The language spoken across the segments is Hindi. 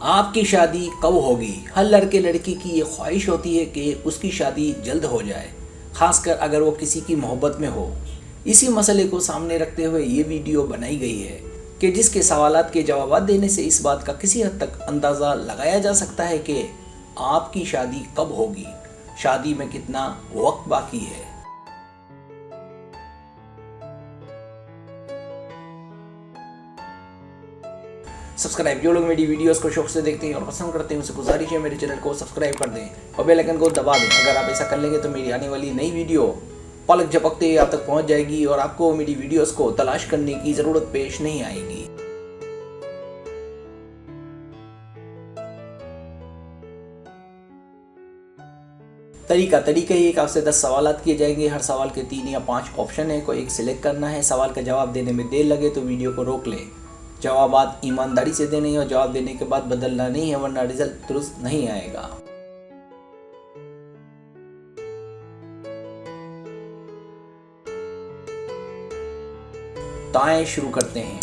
आपकी शादी कब होगी? हर लड़के लड़की की ये ख्वाहिश होती है कि उसकी शादी जल्द हो जाए, खासकर अगर वो किसी की मोहब्बत में हो। इसी मसले को सामने रखते हुए ये वीडियो बनाई गई है कि जिसके सवालात के जवाब देने से इस बात का किसी हद तक अंदाज़ा लगाया जा सकता है कि आपकी शादी कब होगी, शादी में कितना वक्त बाकी है। सब्सक्राइब, जो लोग मेरी वीडियोस को शौक से देखते हैं और पसंद करते हैं उनसे गुजारिश है मेरे चैनल को सब्सक्राइब कर दें और बेल आइकन को दबा दें। अगर आप ऐसा कर लेंगे तो मेरी आने वाली नई वीडियो पलक झपकते ही आप तक पहुंच जाएगी और आपको मेरी वीडियोस को तलाश करने की ज़रूरत पेश नहीं आएगी। तरीका ये कि आपसे 10 सवालात किए जाएंगे। हर सवाल के 3 या 5 ऑप्शन है, कोई एक सिलेक्ट करना है। सवाल का जवाब देने में देर लगे तो वीडियो को रोक लें। जवाबात ईमानदारी से देने हैं और जवाब देने के बाद बदलना नहीं है, वरना रिजल्ट दुरुस्त नहीं आएगा। तो आइए शुरू करते हैं।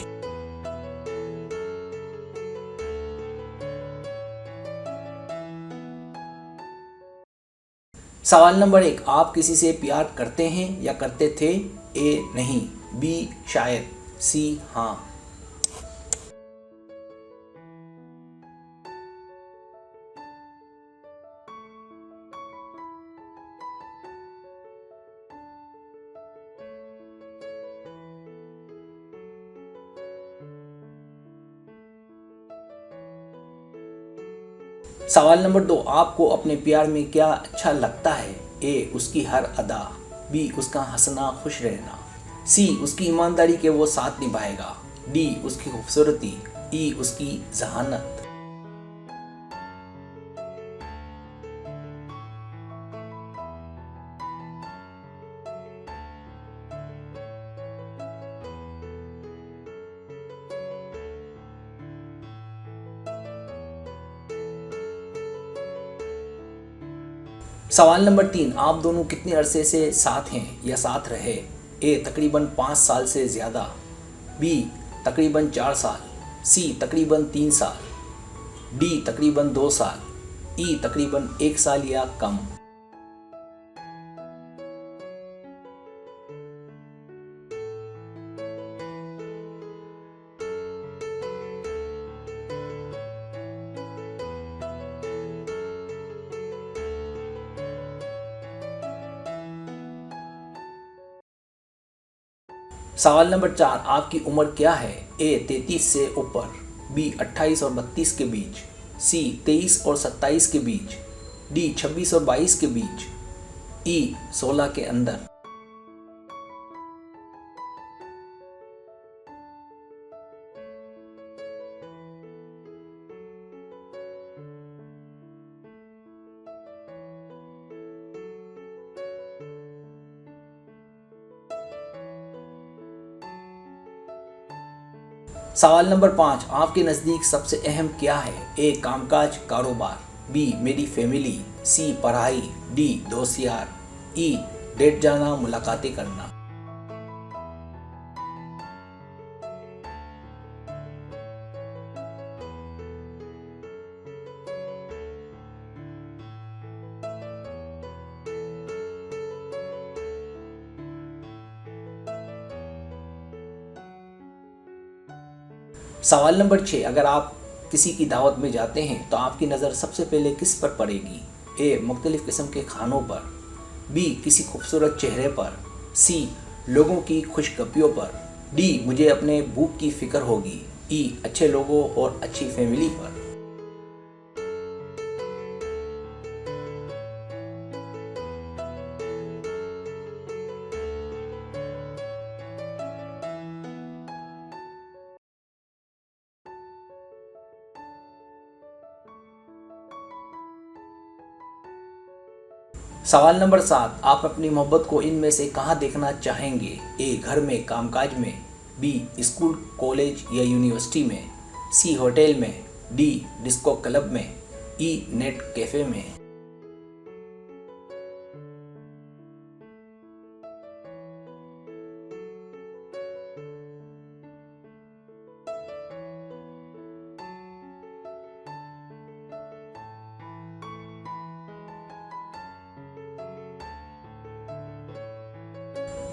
सवाल नंबर 1, आप किसी से प्यार करते हैं या करते थे? ए नहीं, बी शायद, सी हाँ। सवाल नंबर 2, आपको अपने प्यार में क्या अच्छा लगता है? ए उसकी हर अदा, बी उसका हंसना खुश रहना, सी उसकी ईमानदारी के वो साथ निभाएगा, डी उसकी खूबसूरती, ई उसकी जहानत। सवाल नंबर 3, आप दोनों कितने अरसे से साथ हैं या साथ रहे? ए तकरीबन 5 साल से ज़्यादा, बी तकरीबन 4 साल, सी तकरीबन 3 साल, डी तकरीबन 2 साल, ई तकरीबन 1 साल या कम। सवाल नंबर 4, आपकी उम्र क्या है? ए 33 से ऊपर, बी 28 और 32 के बीच, सी 23 और 27 के बीच, डी 26 और 22 के बीच, ई 16 के अंदर। सवाल नंबर 5, आपके नज़दीक सबसे अहम क्या है? ए कामकाज कारोबार, बी मेरी फैमिली, सी पढ़ाई, डी दोस्त यार, ई डेट जाना मुलाकातें करना। सवाल नंबर 6, अगर आप किसी की दावत में जाते हैं तो आपकी नज़र सबसे पहले किस पर पड़ेगी? ए मुख्तलिफ़ किस्म के खानों पर, बी किसी खूबसूरत चेहरे पर, सी लोगों की खुशखबरियों पर, डी मुझे अपने भूख की फ़िक्र होगी, ई अच्छे लोगों और अच्छी फैमिली पर। सवाल नंबर 7, आप अपनी मोहब्बत को इनमें से कहाँ देखना चाहेंगे? ए घर में कामकाज में, बी स्कूल कॉलेज या यूनिवर्सिटी में, सी होटल में, डी डिस्को क्लब में, ई नेट कैफ़े में।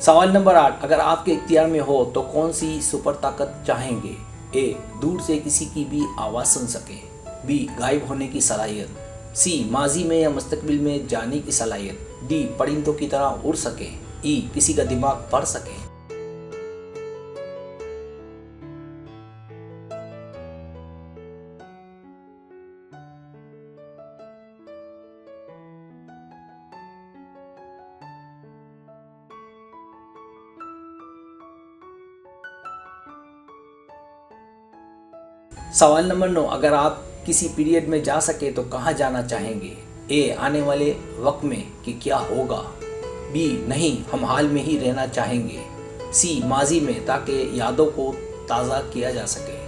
सवाल नंबर 8, अगर आपके इख्तियार में हो तो कौन सी सुपर ताकत चाहेंगे? ए, दूर से किसी की भी आवाज़ सुन सके। बी, गायब होने की सलाहियत। सी, माजी में या मुस्तकबिल में जाने की सलाहियत। डी, परिंदों की तरह उड़ सके। ई, किसी का दिमाग पढ़ सके। सवाल नंबर 9, अगर आप किसी पीरियड में जा सके तो कहाँ जाना चाहेंगे? ए, आने वाले वक्त में कि क्या होगा। बी, नहीं, हम हाल में ही रहना चाहेंगे। सी, माजी में ताकि यादों को ताज़ा किया जा सके।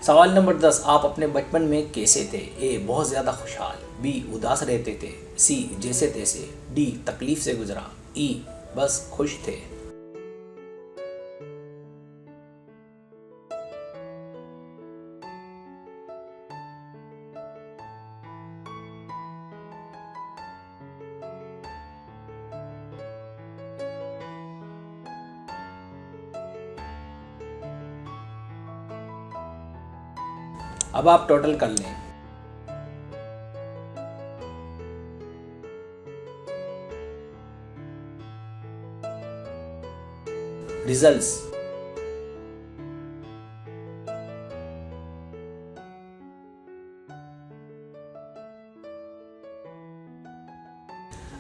सवाल नंबर 10, आप अपने बचपन में कैसे थे? ए, बहुत ज़्यादा खुशहाल। बी, उदास रहते थे। सी, जैसे तैसे। डी, तकलीफ से गुजरा। ई, बस खुश थे। अब आप टोटल कर लें। रिजल्ट्स।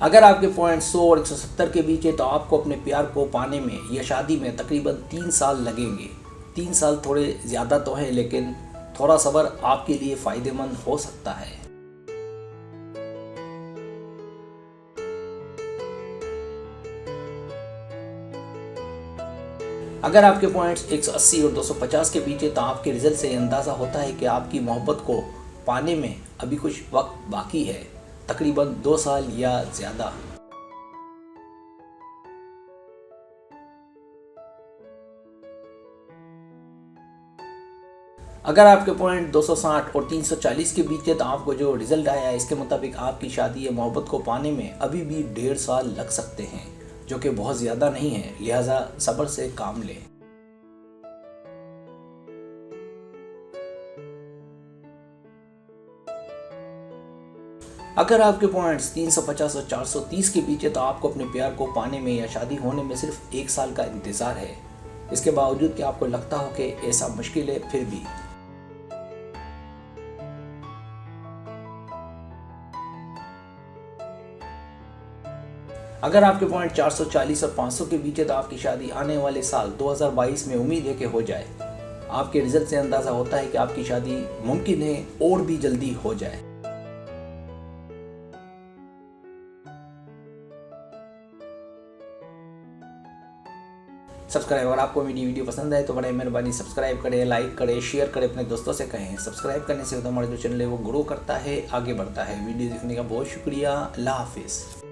अगर आपके पॉइंट 100 और 170 के बीच है तो आपको अपने प्यार को पाने में या शादी में तकरीबन 3 साल लगेंगे। 3 साल थोड़े ज़्यादा तो हैं, लेकिन थोड़ा सब्र आपके लिए फ़ायदेमंद हो सकता है। अगर आपके पॉइंट्स 180 और 250 के बीच है तो आपके रिजल्ट से अंदाज़ा होता है कि आपकी मोहब्बत को पाने में अभी कुछ वक्त बाकी है, तकरीबन 2 साल या ज़्यादा। अगर आपके पॉइंट 260 और 340 के बीच है तो आपको जो रिजल्ट आया है इसके मुताबिक आपकी शादी या मोहब्बत को पाने में अभी भी 1.5 साल लग सकते हैं, जो कि बहुत ज़्यादा नहीं है, लिहाजा सब्र से काम लें। अगर आपके पॉइंट्स 350 और 430 के बीच है तो आपको अपने प्यार को पाने में या शादी होने में सिर्फ 1 साल का इंतज़ार है। इसके बावजूद कि आपको लगता हो कि ऐसा मुश्किल है, फिर भी अगर आपके पॉइंट 440 और 500 के बीच है तो आपकी शादी आने वाले साल 2022 में उम्मीद है कि हो जाए। आपके रिजल्ट से अंदाज़ा होता है कि आपकी शादी मुमकिन है और भी जल्दी हो जाए। सब्सक्राइब, अगर आपको मेरी वीडियो पसंद आए तो बड़े मेहरबानी सब्सक्राइब करें, लाइक करें, शेयर करें, अपने दोस्तों से कहें। सब्सक्राइब करने से हमारा जो चैनल है वो ग्रो करता है, आगे बढ़ता है। वीडियो देखने का बहुत शुक्रिया। अल्लाह हाफिज़।